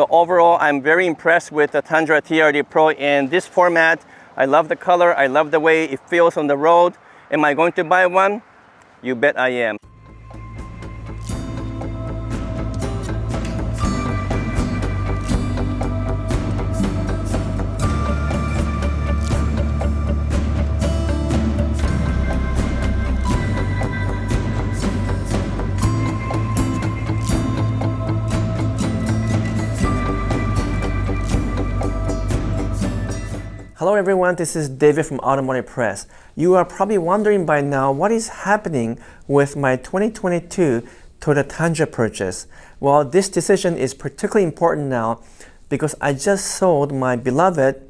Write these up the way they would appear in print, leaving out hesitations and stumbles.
Well, overall, I'm very impressed with the Tundra TRD Pro in this format. I love the color, I love the way it feels on the road. Am I going to buy one? You bet I am. Hello everyone, this is David from Automotive Press. You are probably wondering by now what is happening with my 2022 Toyota Tundra purchase. Well, this decision is particularly important now because I just sold my beloved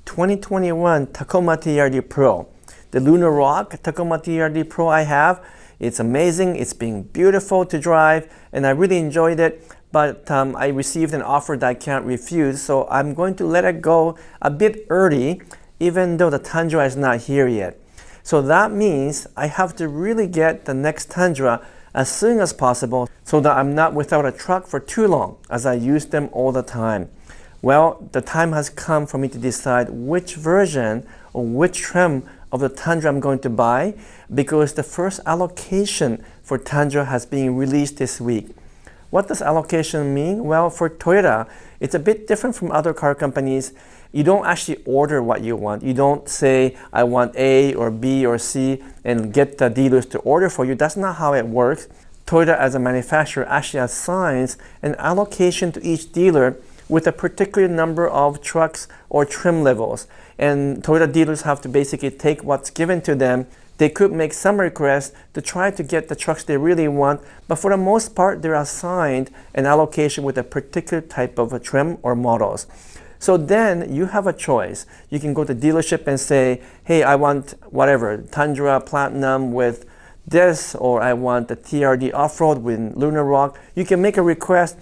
2021 Tacoma TRD Pro. The Lunar Rock Tacoma TRD Pro I have, it's amazing, it's been beautiful to drive, and I really enjoyed it. But I received an offer that I can't refuse, so I'm going to let it go a bit early, even though the Tundra is not here yet. So that means I have to really get the next Tundra as soon as possible so that I'm not without a truck for too long, as I use them all the time. Well, the time has come for me to decide which version or which trim of the Tundra I'm going to buy, because the first allocation for Tundra has been released this week. What does allocation mean? Well, for Toyota, it's a bit different from other car companies. You don't actually order what you want. You don't say, I want A or B or C and get the dealers to order for you. That's not how it works. Toyota as a manufacturer actually assigns an allocation to each dealer with a particular number of trucks or trim levels. And Toyota dealers have to basically take what's given to them. They could make some requests to try to get the trucks they really want, but for the most part, they're assigned an allocation with a particular type of a trim or models. So then you have a choice. You can go to dealership and say, hey, I want whatever, Tundra Platinum with this, or I want the TRD Off-Road with Lunar Rock. You can make a request,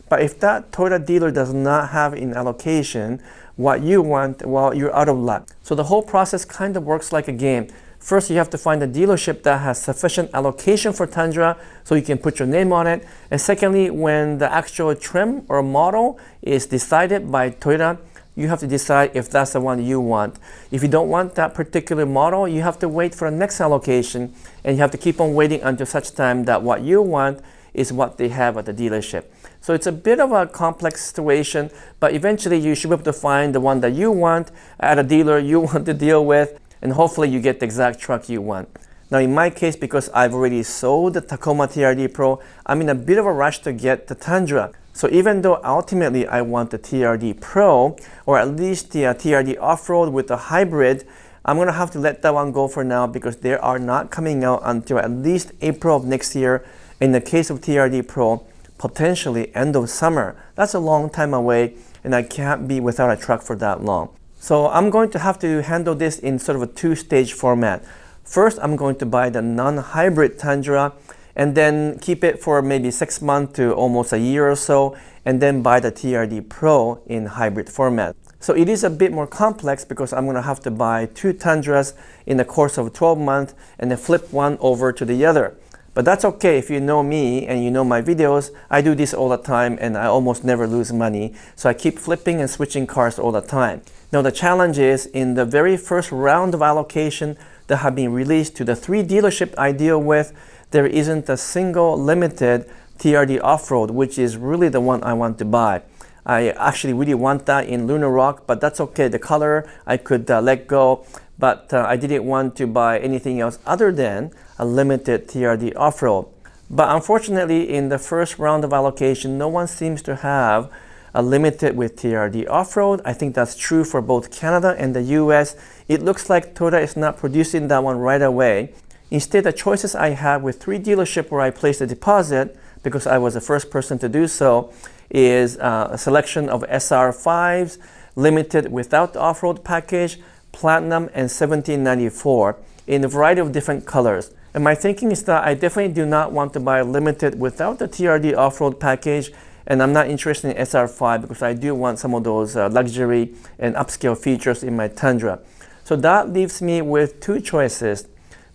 but if that Toyota dealer does not have in allocation what you want, well, you're out of luck. So the whole process kind of works like a game. First, you have to find a dealership that has sufficient allocation for Tundra so you can put your name on it. And secondly, when the actual trim or model is decided by Toyota, you have to decide if that's the one you want. If you don't want that particular model, you have to wait for the next allocation, and you have to keep on waiting until such time that what you want is what they have at the dealership. So it's a bit of a complex situation, but eventually you should be able to find the one that you want at a dealer you want to deal with, and hopefully you get the exact truck you want. Now in my case, because I've already sold the Tacoma TRD Pro, I'm in a bit of a rush to get the Tundra. So even though ultimately I want the TRD Pro, or at least the TRD Off-Road with the hybrid, I'm gonna have to let that one go for now because they are not coming out until at least April of next year. In the case of TRD Pro, potentially end of summer. That's a long time away, and I can't be without a truck for that long. So I'm going to have to handle this in sort of a two-stage format. First, I'm going to buy the non-hybrid Tundra and then keep it for maybe 6 months to almost a year or so, and then buy the TRD Pro in hybrid format. So it is a bit more complex because I'm going to have to buy two Tundras in the course of 12 months and then flip one over to the other. But that's okay. If you know me and you know my videos, I do this all the time and I almost never lose money. So I keep flipping and switching cars all the time. Now the challenge is, in the very first round of allocation that have been released to the 3 dealerships I deal with, there isn't a single limited TRD Off-Road, which is really the one I want to buy. I actually really want that in Lunar Rock, but that's okay. The color I could let go, but I didn't want to buy anything else other than a limited TRD Off-Road. But unfortunately, in the first round of allocation, no one seems to have a limited with TRD Off-Road. I think that's true for both Canada and the US. It looks like Toyota is not producing that one right away. Instead, the choices I have with 3 dealerships where I placed a deposit, because I was the first person to do so, is a selection of SR5s, limited without the off-road package, Platinum, and 1794 in a variety of different colors. And my thinking is that I definitely do not want to buy a limited without the TRD off-road package, and I'm not interested in SR5 because I do want some of those luxury and upscale features in my Tundra. So that leaves me with 2 choices,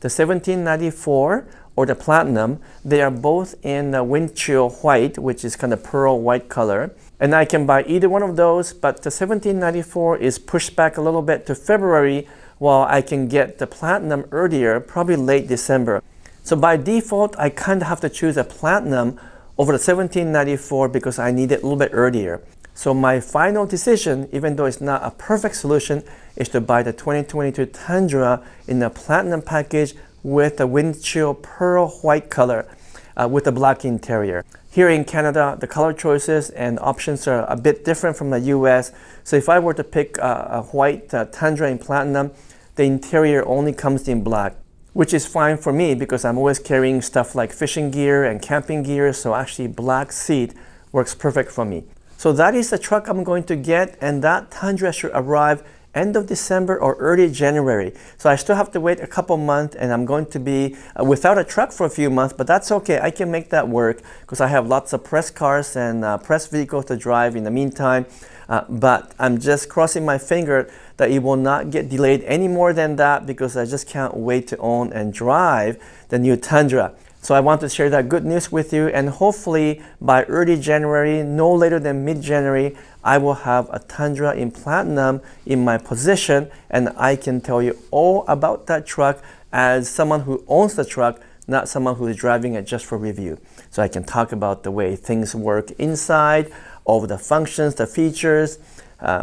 the 1794 or the Platinum. They are both in windshield white, which is kind of pearl white color. And I can buy either one of those, but the $1,794 is pushed back a little bit to February, while I can get the Platinum earlier, probably late December. So by default, I kind of have to choose a Platinum over the $1,794 because I need it a little bit earlier. So my final decision, even though it's not a perfect solution, is to buy the 2022 Tundra in the Platinum package with the windshield pearl white color with a black interior. Here in Canada, the color choices and options are a bit different from the US. So if I were to pick a white Tundra in Platinum, the interior only comes in black, which is fine for me because I'm always carrying stuff like fishing gear and camping gear, so actually black seat works perfect for me. So that is the truck I'm going to get, and that Tundra should arrive end of December or early January. So I still have to wait a couple months, and I'm going to be without a truck for a few months, but that's okay. I can make that work because I have lots of press cars and press vehicles to drive in the meantime. But I'm just crossing my finger that it will not get delayed any more than that because I just can't wait to own and drive the new Tundra. So I want to share that good news with you, and hopefully by early January, no later than mid-January, I will have a Tundra in Platinum in my possession, and I can tell you all about that truck as someone who owns the truck, not someone who is driving it just for review. So I can talk about the way things work inside, all of the functions, the features,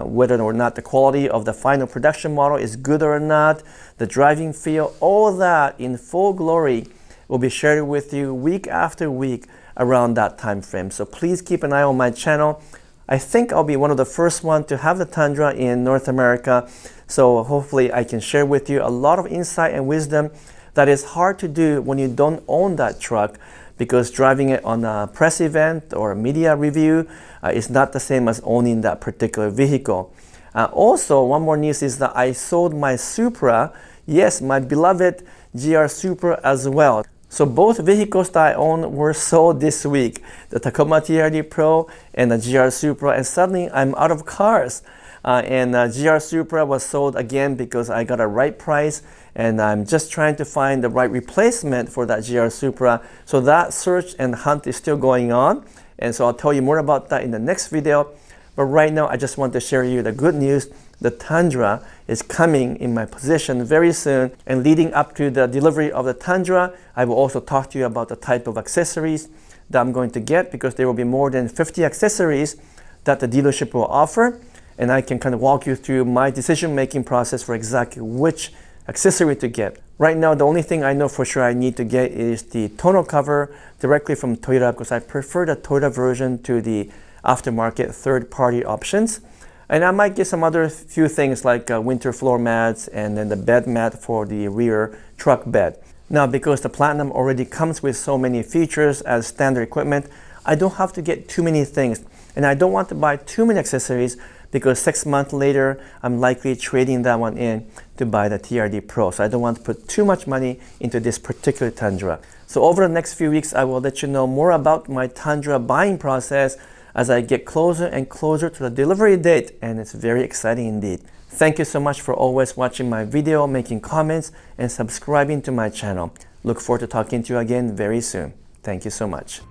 whether or not the quality of the final production model is good or not, the driving feel, all that in full glory will be shared with you week after week around that time frame. So please keep an eye on my channel. I think I'll be one of the first ones to have the Tundra in North America. So hopefully I can share with you a lot of insight and wisdom that is hard to do when you don't own that truck, because driving it on a press event or a media review is not the same as owning that particular vehicle. Also, one more news is that I sold my Supra, yes, my beloved GR Supra as well. So both vehicles that I own were sold this week, the Tacoma TRD Pro and the GR Supra, and suddenly I'm out of cars. And GR Supra was sold again because I got a right price, and I'm just trying to find the right replacement for that GR Supra. So that search and hunt is still going on, and so I'll tell you more about that in the next video. But right now I just want to share you the good news. The Tundra is coming in my possession very soon, and leading up to the delivery of the Tundra, I will also talk to you about the type of accessories that I'm going to get, because there will be more than 50 accessories that the dealership will offer, and I can kind of walk you through my decision-making process for exactly which accessory to get. Right now, the only thing I know for sure I need to get is the tonneau cover directly from Toyota, because I prefer the Toyota version to the aftermarket third-party options. And I might get some other few things like winter floor mats and then the bed mat for the rear truck bed. Now, because the Platinum already comes with so many features as standard equipment, I don't have to get too many things. And I don't want to buy too many accessories because 6 months later, I'm likely trading that one in to buy the TRD Pro. So I don't want to put too much money into this particular Tundra. So over the next few weeks, I will let you know more about my Tundra buying process as I get closer and closer to the delivery date, and it's very exciting indeed. Thank you so much for always watching my video, making comments, and subscribing to my channel. Look forward to talking to you again very soon. Thank you so much.